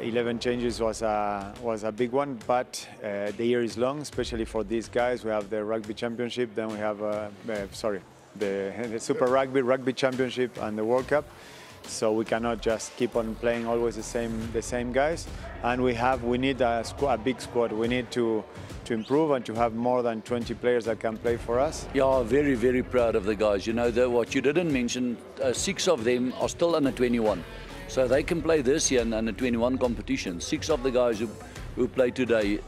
11 changes was a big one, but the year is long, especially for these guys. We have the Rugby Championship, then we have, the Super Rugby Championship and the World Cup. So we cannot just keep on playing always the same guys. And we need a big squad. We need to improve and to have more than 20 players that can play for us. Yeah, very, very proud of the guys. You know, what you didn't mention, 6 of them are still under 21. So they can play this year in under 21 competition. 6 of the guys who play today,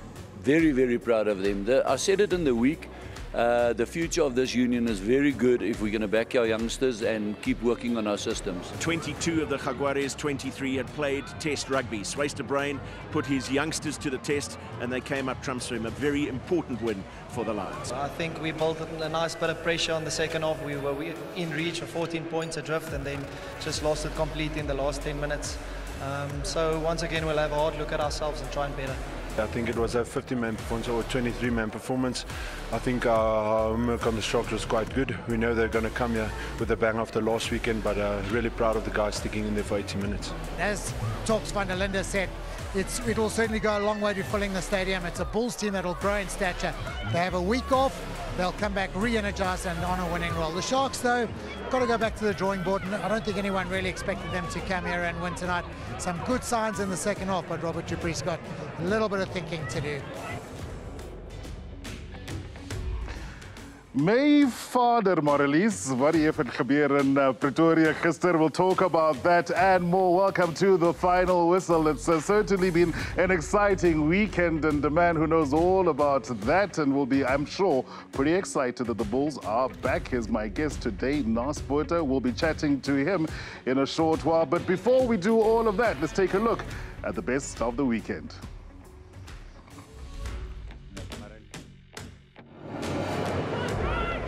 very, very proud of them. I said it in the week, the future of this union is very good if we're going to back our youngsters and keep working on our systems. 22 of the Jaguares, 23 had played test rugby. Swayster Brain put his youngsters to the test and they came up trumps for him. A very important win for the Lions. I think we built a nice bit of pressure on the second half. We were in reach of 14 points adrift and then just lost it completely in the last 10 minutes. So once again, we'll have a hard look at ourselves and try and better. I think it was a 50-man performance or a 23-man performance. I think our homework on the Sharks was quite good. We know they're going to come here with a bang after last weekend, but really proud of the guys sticking in there for 80 minutes. As Torps van der Linde said, it'll certainly go a long way to filling the stadium. It's a Bulls team that'll grow in stature. They have a week off. They'll come back re-energized and on a winning roll. The Sharks, though, got to go back to the drawing board. And I don't think anyone really expected them to come here and win tonight. Some good signs in the second half, but Robert Dupree's got a little bit of thinking to do. My vader, Marlies, wat heeft gebeur in Pretoria gister? We'll talk about that and more. Welcome to the final whistle. It's certainly been an exciting weekend, and the man who knows all about that and will be, I'm sure, pretty excited that the Bulls are back is my guest today, Naas Botha. We'll be chatting to him in a short while. But before we do all of that, let's take a look at the best of the weekend.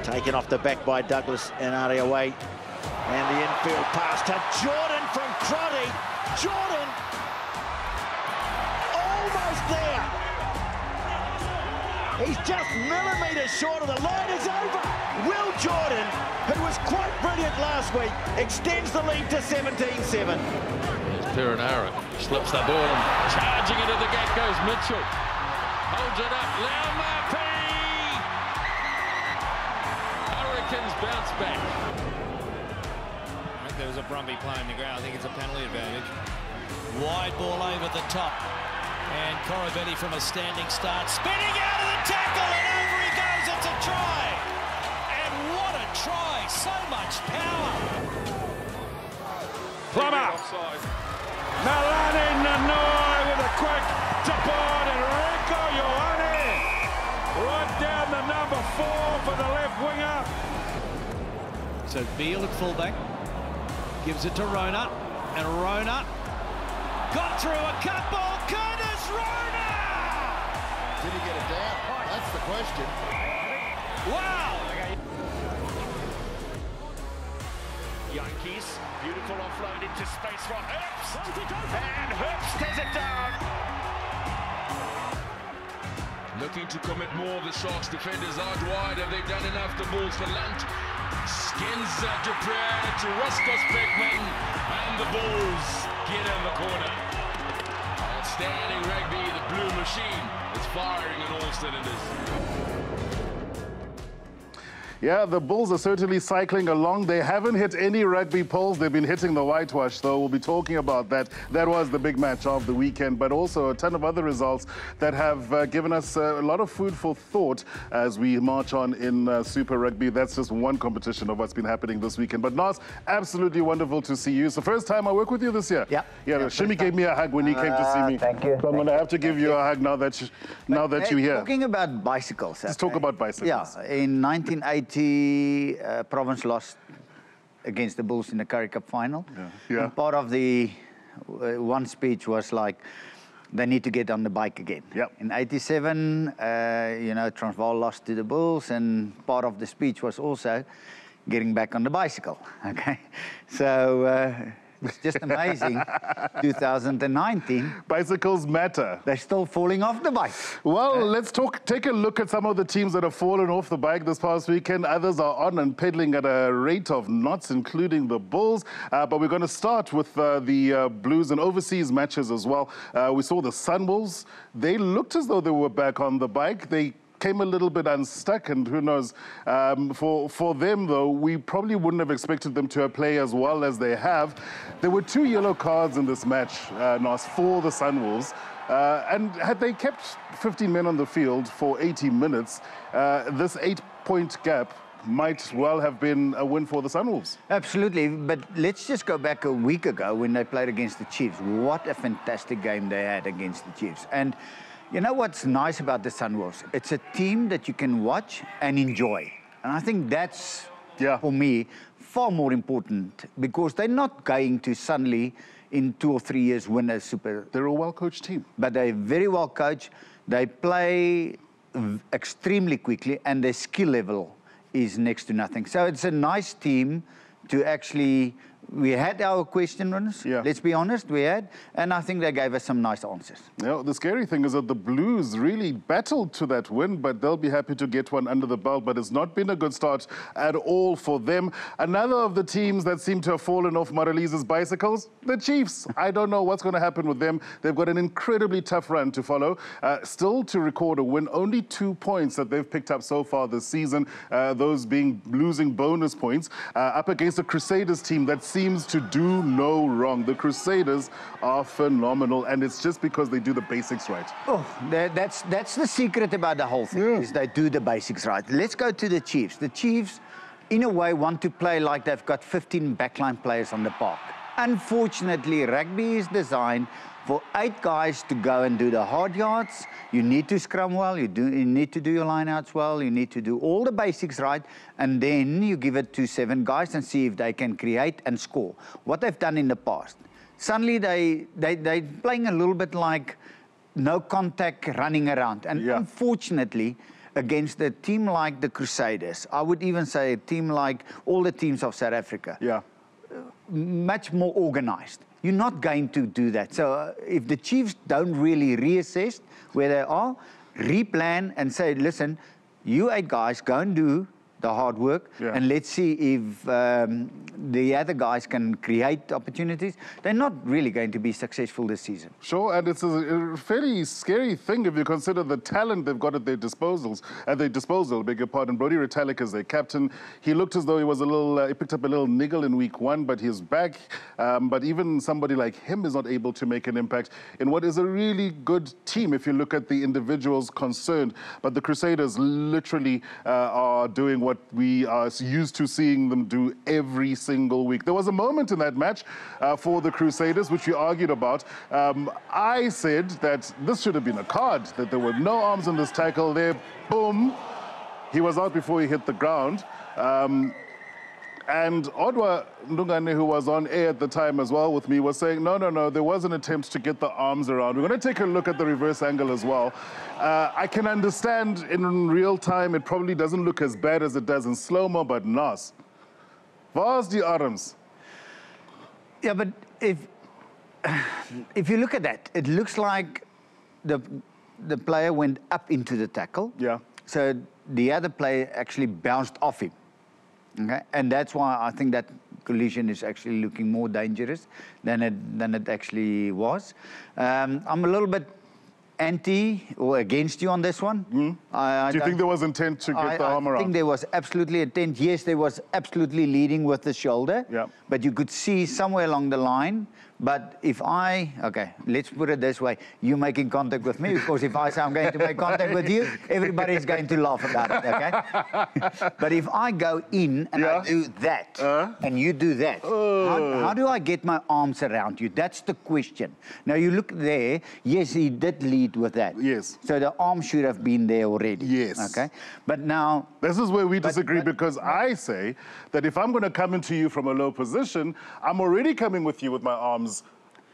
Taken off the back by Douglas and area away. And the infield pass to Jordan from Trotty. Jordan almost there. He's just millimetres short of the line. Is over. Will Jordan, who was quite brilliant last week, extends the lead to 17-7. Here's Perenara, slips the ball and charging into the gap goes Mitchell. Holds it up, Laumapi! Bounce back. I think there was a Brumby play on the ground. I think it's a penalty advantage. Wide ball over the top. And Korovetti from a standing start. Spinning out of the tackle and over he goes. It's a try. And what a try. So much power. Plummer. Malani Nanoi with a quick tip on and Rico Ioane. Right down the number 4 for the left winger. So Beale at fullback, gives it to Rona, and Rona got through a cut ball, Curtis Rona! Did he get it down? That's the question. Wow! Yankees, beautiful offload into space for Herbst. And Herbst has it down. Looking to commit more. The Sharks defenders out wide. Have they done enough? The Bulls for Lunt. Skins Dupree to Roscos Beckman. And the Bulls get in the corner. Outstanding rugby. The blue machine is firing on all cylinders. Yeah, the Bulls are certainly cycling along. They haven't hit any rugby poles. They've been hitting the whitewash, though. We'll be talking about that. That was the big match of the weekend, but also a ton of other results that have given us a lot of food for thought as we march on in Super Rugby. That's just one competition of what's been happening this weekend. But Naas, absolutely wonderful to see you. It's the first time I work with you this year. Yeah, Shimmy gave me a hug when he came to see me. Thank you. So I'm going to have to give you a hug now that you're here. Talking about bicycles. Let's talk about bicycles. Yeah, in 1980, Province lost against the Bulls in the Currie Cup final. Yeah. And part of the one speech was like, they need to get on the bike again. In 87, you know, Transvaal lost to the Bulls, and part of the speech was also getting back on the bicycle. Okay, so It's just amazing. 2019. Bicycles matter. They're still falling off the bike. Well, let's take a look at some of the teams that have fallen off the bike this past weekend. Others are on and pedaling at a rate of knots, including the Bulls. But we're going to start with the Blues and overseas matches as well. We saw the Sunwolves. They looked as though they were back on the bike. They came a little bit unstuck, and who knows, for them though, we probably wouldn't have expected them to play as well as they have. There were 2 yellow cards in this match, Naas, for the Sunwolves, and had they kept 15 men on the field for 80 minutes, this 8-point gap might well have been a win for the Sunwolves. Absolutely, but let's just go back a week ago when they played against the Chiefs. What a fantastic game they had against the Chiefs. And you know what's nice about the Sunwolves? It's a team that you can watch and enjoy. And I think that's, for me, far more important, because they're not going to suddenly, in 2 or 3 years, win a super... They're a well-coached team. But they're very well coached. They play extremely quickly, and their skill level is next to nothing. So it's a nice team to actually... We had our questions, let's be honest, we had, and I think they gave us some nice answers. Yeah, the scary thing is that the Blues really battled to that win, but they'll be happy to get one under the belt, but it's not been a good start at all for them. Another of the teams that seem to have fallen off Maralise's bicycles, the Chiefs. I don't know what's going to happen with them. They've got an incredibly tough run to follow. Still to record a win, only 2 points that they've picked up so far this season, those being losing bonus points, up against a Crusaders team that seems to do no wrong. The Crusaders are phenomenal, and it's just because they do the basics right. Oh, that's the secret about the whole thing, is they do the basics right. Let's go to the Chiefs. The Chiefs, in a way, want to play like they've got 15 backline players on the park. Unfortunately, rugby is designed for 8 guys to go and do the hard yards. You need to scrum well, you need to do your lineouts well, you need to do all the basics right, and then you give it to 7 guys and see if they can create and score. What they've done in the past. Suddenly they're playing a little bit like no contact, running around. And unfortunately, against a team like the Crusaders, I would even say a team like all the teams of South Africa, much more organized. You're not going to do that. So if the Chiefs don't really reassess where they are, replan and say, listen, you 8 guys, go and do the hard work, and let's see if the other guys can create opportunities. They're not really going to be successful this season. Sure, and it's a fairly scary thing if you consider the talent they've got at their disposal, beg your pardon. Brodie Retallick is their captain. He looked as though he was he picked up a little niggle in week 1, but he's back. But even somebody like him is not able to make an impact in what is a really good team if you look at the individuals concerned. But the Crusaders literally are doing what we are used to seeing them do every single week. There was a moment in that match for the Crusaders, which we argued about. I said that this should have been a card, that there were no arms in this tackle there. Boom. He was out before he hit the ground. And Odwa Ndungane, who was on air at the time as well with me, was saying, no, there was an attempt to get the arms around. We're going to take a look at the reverse angle as well. I can understand in real time it probably doesn't look as bad as it does in slow-mo, but Naas, where's the arms? Yeah, but if you look at that, it looks like the player went up into the tackle. Yeah. So the other player actually bounced off him. Okay, and that's why I think that collision is actually looking more dangerous than it actually was. I'm a little bit anti or against you on this one. Do you think there was intent to get the arm around? I think there was absolutely intent. Yes, there was absolutely leading with the shoulder. Yeah. But you could see somewhere along the line. But if okay, let's put it this way. You making contact with me, because if I say I'm going to make contact with you, everybody's going to laugh about it, okay? But if I go in and I do that, and you do that, how do I get my arms around you? That's the question. Now, you look there. Yes, he did lead with that. Yes. So the arm should have been there already. Yes. Okay? But now... This is where we disagree, because I say that if I'm going to come into you from a low position, I'm already coming with you with my arms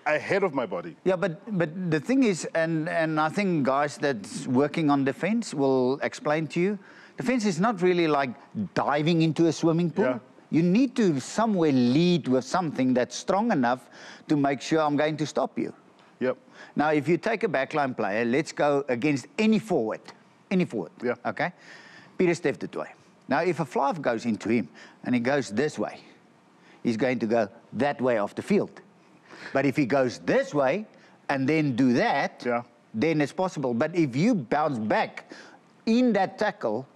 ahead of my body. Yeah, but the thing is, and I think guys that's working on defense will explain to you, defense is not really like diving into a swimming pool. You need to somewhere lead with something that's strong enough to make sure I'm going to stop you. Yep. Now, if you take a backline player, let's go against any forward. Yeah. Okay? Peter Steph dit way. Now, if a fly goes into him and he goes this way, he's going to go that way off the field. But if he goes this way and then do that, then it's possible. But if you bounce back in that tackle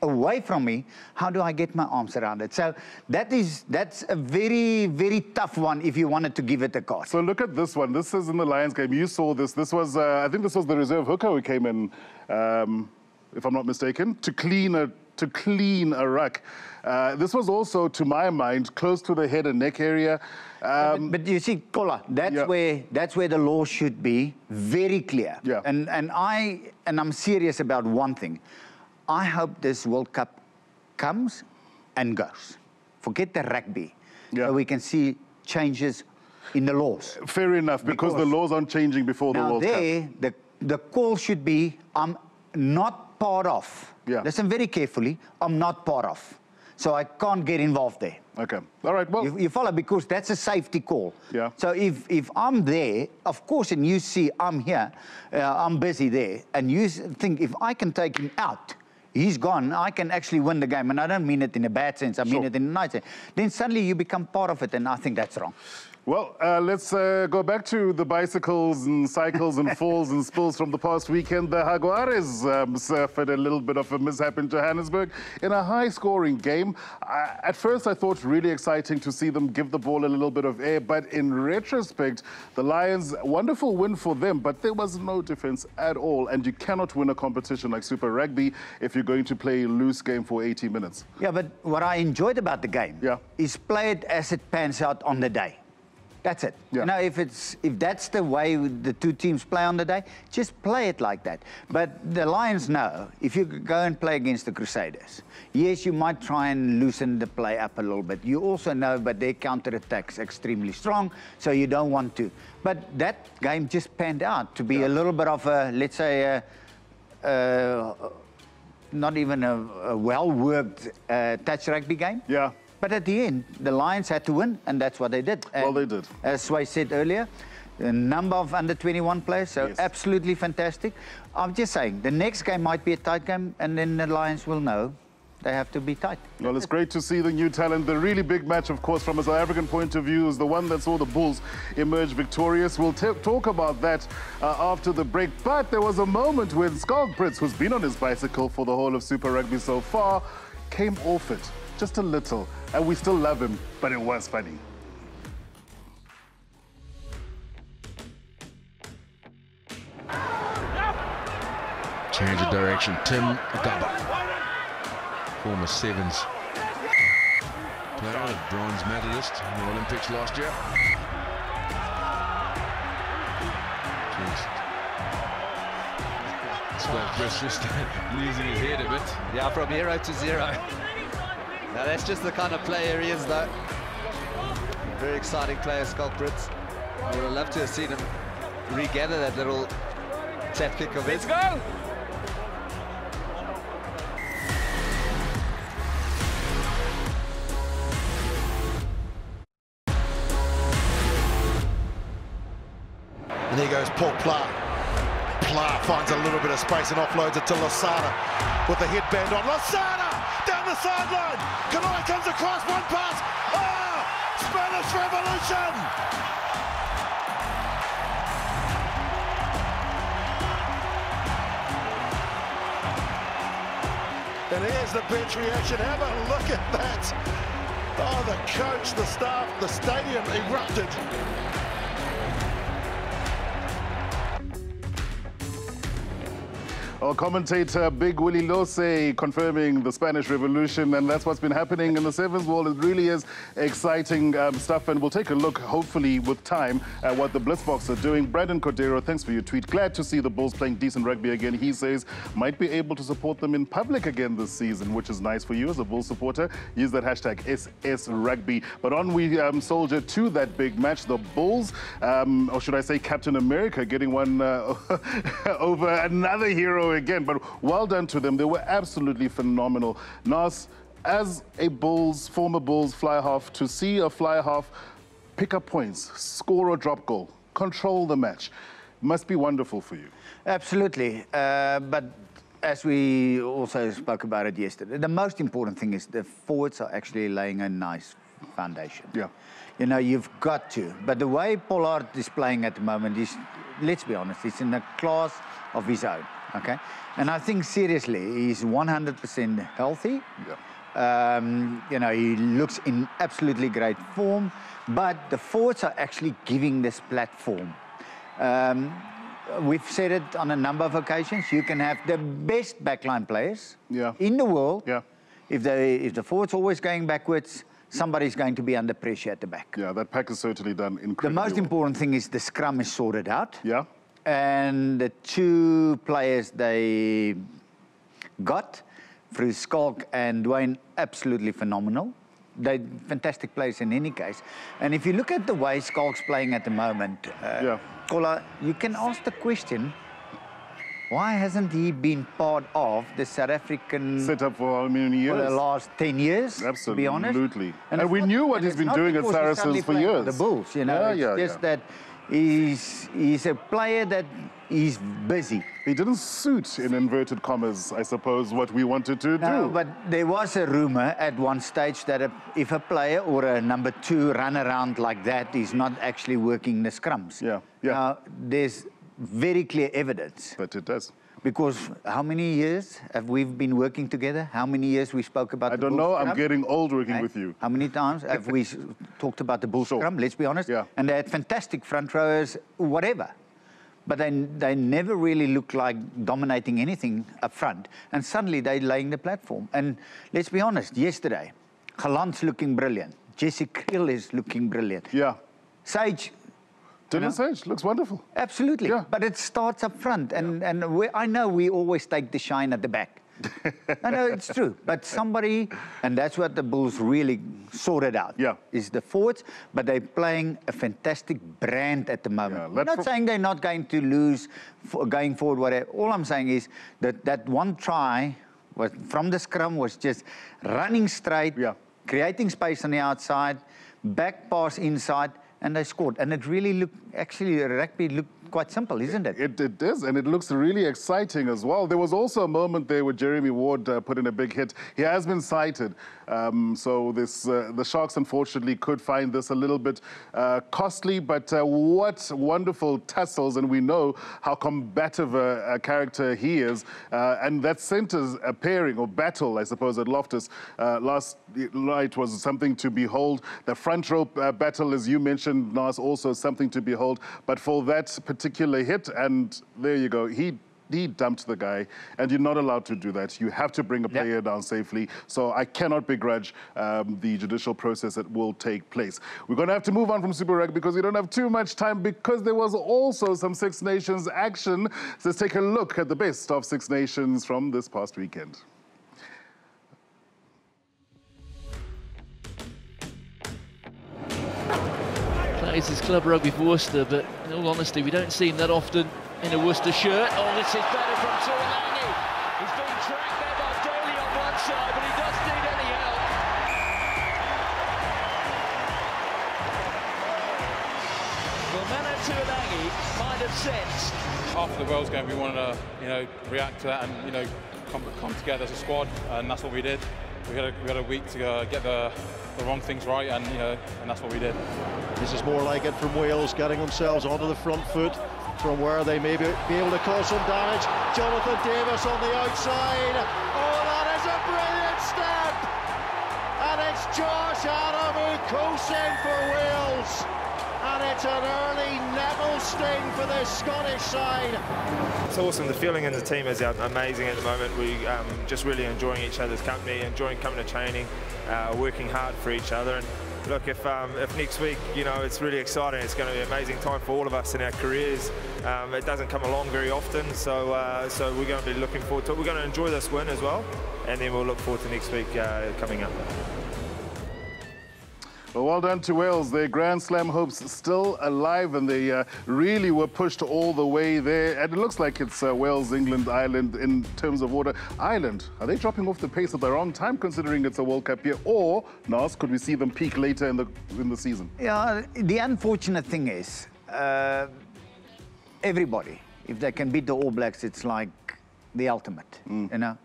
away from me, how do I get my arms around it? So that's a very, very tough one if you wanted to give it a card. So look at this one. This is in the Lions game. You saw this. This was, I think this was the reserve hooker who came in, if I'm not mistaken, to clean a ruck. This was also, to my mind, close to the head and neck area. But you see, Xola, that's where the law should be very clear. Yeah. And I'm serious about one thing. I hope this World Cup comes and goes. Forget the rugby. So we can see changes in the laws. Fair enough, because the laws aren't changing before the World Cup. The call should be, I'm not part of. Listen very carefully, I'm not part of. So I can't get involved there. Okay. All right, well. You follow, because that's a safety call. Yeah. So if I'm there, of course, and you see I'm here, I'm busy there, and you think if I can take him out, he's gone, I can actually win the game. And I don't mean it in a bad sense, I mean it in a nice sense. Then suddenly you become part of it, and I think that's wrong. Well, let's go back to the bicycles and cycles and falls and spills from the past weekend. The Jaguares suffered a little bit of a mishap in Johannesburg in a high-scoring game. At first, I thought really exciting to see them give the ball a little bit of air, but in retrospect, the Lions, wonderful win for them, but there was no defense at all, and you cannot win a competition like Super Rugby if you're going to play a loose game for 80 minutes. Yeah, but what I enjoyed about the game is play it as it pans out on the day. That's it. Yeah. You know, if that's the way the two teams play on the day, just play it like that. But the Lions know, if you go and play against the Crusaders, yes, you might try and loosen the play up a little bit. You also know, but their counter-attack's extremely strong, so you don't want to. But that game just panned out to be a little bit of a, let's say, not even a well-worked touch rugby game. Yeah. But at the end, the Lions had to win, and that's what they did. And well, they did. As Sway said earlier, a number of under-21 players, so absolutely fantastic. I'm just saying, the next game might be a tight game, and then the Lions will know they have to be tight. Well, it's great to see the new talent. The really big match, of course, from a South African point of view, is the one that saw the Bulls emerge victorious. We'll talk about that after the break. But there was a moment when Skalk Brits, who's been on his bicycle for the whole of Super Rugby so far, came off it just a little. And we still love him, but it was funny. Change of direction. Tim Agaba, former Sevens player, a bronze medalist in the Olympics last year. Skalk Brits just losing his head a bit. Yeah, from hero to zero. Now that's just the kind of player he is, though. Very exciting player, Skalk Brits. I would have loved to have seen him regather that little tap kick of his. Let's go! And here goes Paul Pla. Pla finds a little bit of space and offloads it to Losada with the headband on. Losada down the sideline. Kanoi comes across, one pass. Oh, Spanish Revolution. And here's the bench reaction. Have a look at that. Oh, the coach, the staff, the stadium erupted. Our commentator, Big Willie Lose, confirming the Spanish Revolution, and that's what's been happening in the Sevens world. It really is exciting stuff, and we'll take a look, hopefully with time, at what the Blitzboks are doing. Brandon Cordero, thanks for your tweet. Glad to see the Bulls playing decent rugby again. He says might be able to support them in public again this season, which is nice for you as a Bulls supporter. Use that hashtag SSRugby. But on we soldier to that big match, the Bulls, or should I say Captain America, getting one over another hero again, but well done to them. They were absolutely phenomenal. Naas, as a former Bulls fly half, to see a fly half pick up points, score or drop goal, control the match, must be wonderful for you. Absolutely. But as we also spoke about it yesterday, the most important thing is the forwards are actually laying a nice foundation. Yeah. You know, you've got to. But the way Pollard is playing at the moment is, let's be honest, he's in a class of his own, okay? And I think, seriously, he's 100% healthy. Yeah. You know, he looks in absolutely great form, but the forwards are actually giving this platform. We've said it on a number of occasions, you can have the best backline players in the world. Yeah. If the forward's always going backwards, somebody's going to be under pressure at the back. Yeah, that pack is certainly done incredibly The most well. important thing is the scrum is sorted out. Yeah. And the two players they got, through Skalk and Dwayne, absolutely phenomenal. They're fantastic players in any case. And if you look at the way Skalk's playing at the moment, Xola, you can ask the question, why hasn't he been part of the South African setup for how many years? For the last 10 years, absolutely, to be honest. Absolutely. And we knew what he's been doing at Saracens for years. The Bulls, you know, it's just that he's a player that is busy. He didn't suit, in inverted commas, I suppose, what we wanted to do. No, but there was a rumor at one stage that if a player or a number 2 run around like that, he's not actually working the scrums. Yeah, yeah. Now, there's very clear evidence. But it does. Because how many years have we been working together? How many years we spoke about I the don't Bull know, scrum? I'm getting old working with you. How many times have we talked about the Bull scrum, let's be honest? Yeah. And they had fantastic front rowers, whatever. But they never really looked like dominating anything up front. And suddenly they're laying the platform. And let's be honest, yesterday, Galant's looking brilliant. Jesse Creel is looking brilliant. Yeah. Sage. Dylan Sage looks wonderful. Absolutely. Yeah. But it starts up front. And I know we always take the shine at the back. I know it's true. But somebody, and that's what the Bulls really sorted out, is the forwards, but they're playing a fantastic brand at the moment. I'm not saying they're not going to lose going forward, whatever. All I'm saying is that one try was from the scrum was just running straight, creating space on the outside, back pass inside, and they scored. And it really looked, actually, rugby looked quite simple, isn't it? It is, and it looks really exciting as well. There was also a moment there where Jeremy Ward put in a big hit. He has been cited, so the Sharks, unfortunately, could find this a little bit costly, but what wonderful tussles, and we know how combative a character he is, and that centre's pairing, or battle, I suppose, at Loftus last night was something to behold. The front row battle, as you mentioned, Naas, also something to behold, but for that particular hit, and there you go, he dumped the guy, and you're not allowed to do that. You have to bring a player down safely, so I cannot begrudge the judicial process that will take place. We're going to have to move on from Super Rugby because we don't have too much time, because there was also some Six Nations action. So let's take a look at the best of Six Nations from this past weekend. Plays his club rugby for Worcester, but in all honesty, we don't see him that often in a Worcester shirt. Oh, this is better from Xola. He's being tracked there by Daly on one side, but he does need any help. Well, Mano Tuolangi might have sensed. After the Wales game, we wanted to, react to that and, come together as a squad, and that's what we did. We had a week to get the wrong things right, and that's what we did. This is more like it from Wales, getting themselves onto the front foot from where they may be able to cause some damage. Jonathan Davis on the outside. Oh, that is a brilliant step! And it's Josh Adam who coasts in for Wales. And it's an early Neville sting for the Scottish side. It's awesome. The feeling in the team is amazing at the moment. We just really enjoying each other's company, enjoying coming to training, working hard for each other. And look, if next week, it's really exciting. It's going to be an amazing time for all of us in our careers. It doesn't come along very often, so we're going to be looking forward to it. We're going to enjoy this win as well, and then we'll look forward to next week coming up. Well done to Wales. Their Grand Slam hopes still alive, and they really were pushed all the way there. And it looks like it's Wales, England, Ireland in terms of order. Ireland, are they dropping off the pace at the wrong time, considering it's a World Cup year? Or, Naas, could we see them peak later in the season? Yeah, the unfortunate thing is, everybody, if they can beat the All Blacks, it's like the ultimate, you know.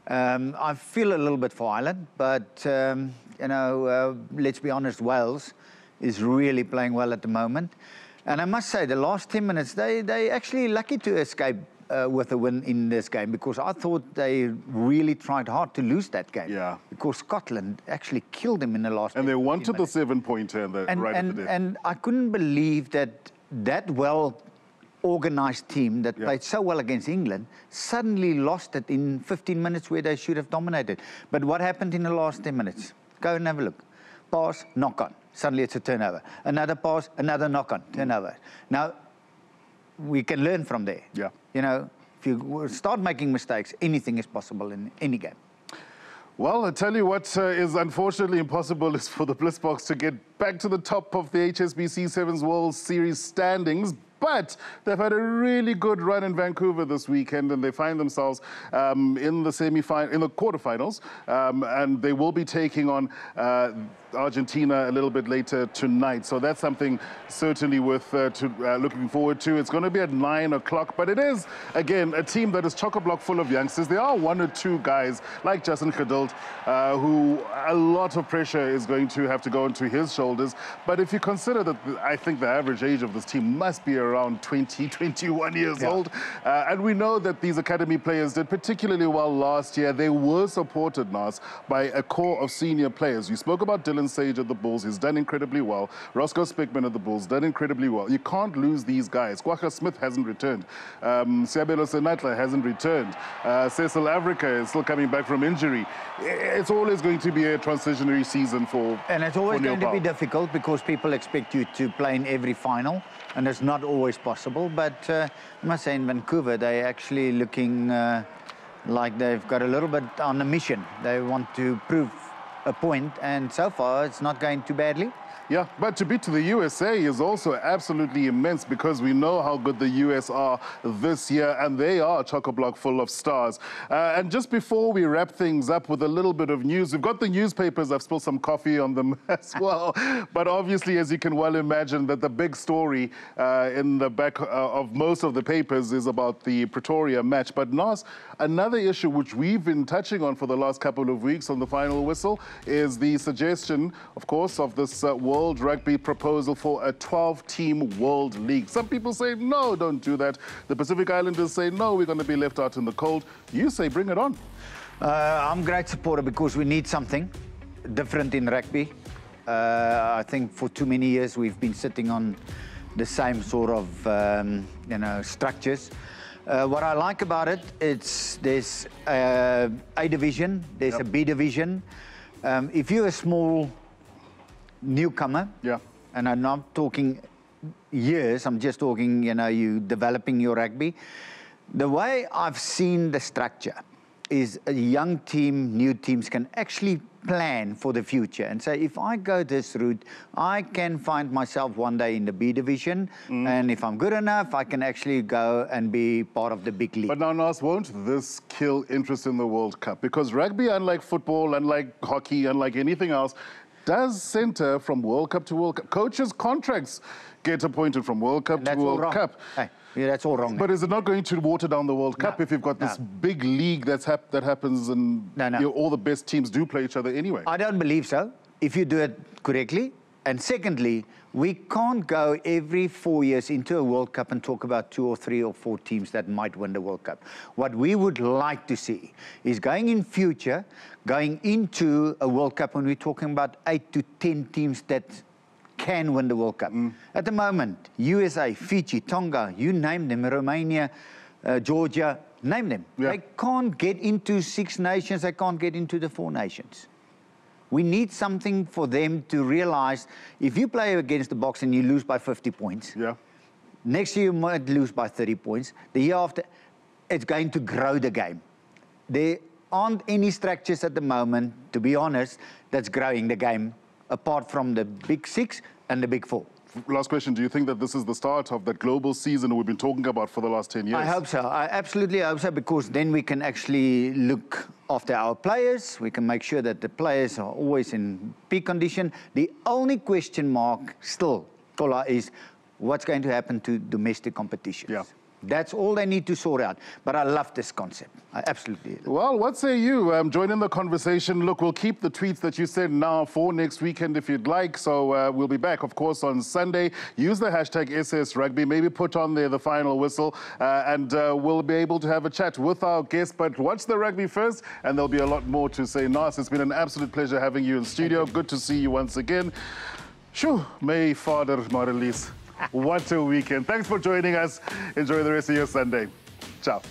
I feel a little bit for Ireland, but, you know, let's be honest, Wales is really playing well at the moment. And I must say, the last 10 minutes, they actually lucky to escape with a win in this game, because I thought they really tried hard to lose that game. Yeah. Because Scotland actually killed them in the last. And they wanted the 7-pointer right at the end. And I couldn't believe that well-organized team that played so well against England suddenly lost it in 15 minutes where they should have dominated. But what happened in the last 10 minutes? Go and have a look. Pass, knock on. Suddenly it's a turnover. Another pass, another knock on, turnover. Now, we can learn from there. Yeah. You know, if you start making mistakes, anything is possible in any game. Well, I tell you what is unfortunately impossible is for the Blissboks to get back to the top of the HSBC Sevens World Series standings. But they've had a really good run in Vancouver this weekend, and they find themselves in the quarterfinals, and they will be taking on Argentina a little bit later tonight. So that's something certainly worth looking forward to. It's going to be at 9 o'clock, but it is, again, a team that is chock-a-block full of youngsters. There are one or two guys like Justin Geduld, who a lot of pressure is going to have to go into his shoulders. But if you consider that, I think the average age of this team must be around 20, 21 years old. And we know that these academy players did particularly well last year. They were supported, Naas, by a core of senior players. You spoke about Dylan Sage at the Bulls. He's done incredibly well. Roscoe Spickman at the Bulls, done incredibly well. You can't lose these guys. Kwagga Smith hasn't returned. Siabelo Senatla hasn't returned. Cecil Africa is still coming back from injury. It's always going to be a transitionary season for And it's always going to be difficult because people expect you to play in every final, and it's not always possible. But I must say, in Vancouver, they're actually looking like they've got a little bit on a mission. They want to prove a point, and so far it's not going too badly. Yeah, but to beat to the USA is also absolutely immense, because we know how good the US are this year, and they are chock-a-block full of stars. And just before we wrap things up with a little bit of news, we've got the newspapers. I've spilled some coffee on them as well. But obviously, as you can well imagine, that the big story in the back of most of the papers is about the Pretoria match. But Naas, another issue which we've been touching on for the last couple of weeks on the Final Whistle is the suggestion, of course, of this World Rugby proposal for a 12-team World League. Some people say, no, don't do that. The Pacific Islanders say, no, we're going to be left out in the cold. You say, bring it on. I'm a great supporter because we need something different in rugby. I think for too many years we've been sitting on the same sort of, you know, structures. What I like about it, there's a division, there's a B division. If you're a small newcomer, and I'm not talking years, I'm just talking, you know, you developing your rugby. The way I've seen the structure is a young team, new teams can actually plan for the future and say, if I go this route, I can find myself one day in the B division, and if I'm good enough, I can actually go and be part of the big league. But now, Naas, won't this kill interest in the World Cup? Because rugby, unlike football, unlike hockey, unlike anything else, does center from World Cup to World Cup. Coaches' contracts get appointed from World Cup to World Cup. Hey, yeah, that's all wrong. But is it not going to water down the World Cup if you've got this big league that happens and you know, all the best teams do play each other anyway? I don't believe so, if you do it correctly. And secondly, we can't go every 4 years into a World Cup and talk about 2 or 3 or 4 teams that might win the World Cup. What we would like to see is going into a World Cup when we're talking about 8 to 10 teams that can win the World Cup. At the moment, USA, Fiji, Tonga, you name them, Romania, Georgia, name them. They can't get into 6 nations, they can't get into the 4 nations. We need something for them to realize, if you play against the Boks and you lose by 50 points, next year you might lose by 30 points, the year after, it's going to grow the game. There aren't any structures at the moment, to be honest, that's growing the game apart from the big 6 and the big 4. Last question, do you think that this is the start of that global season we've been talking about for the last 10 years? I hope so. I absolutely hope so, because then we can actually look after our players. We can make sure that the players are always in peak condition. The only question mark still, Xola, is what's going to happen to domestic competitions. Yeah. That's all they need to sort out. But I love this concept. I absolutely love it. Well, what say you? Join in the conversation. Look, we'll keep the tweets that you send now for next weekend if you'd like. So we'll be back, of course, on Sunday. Use the hashtag #SSRugby. Maybe put on there the final whistle. And we'll be able to have a chat with our guests. But watch the rugby first, and there'll be a lot more to say. Naas, it's been an absolute pleasure having you in studio. Good to see you once again. Shoo, may Father Marlies. What a weekend. Thanks for joining us. Enjoy the rest of your Sunday. Ciao.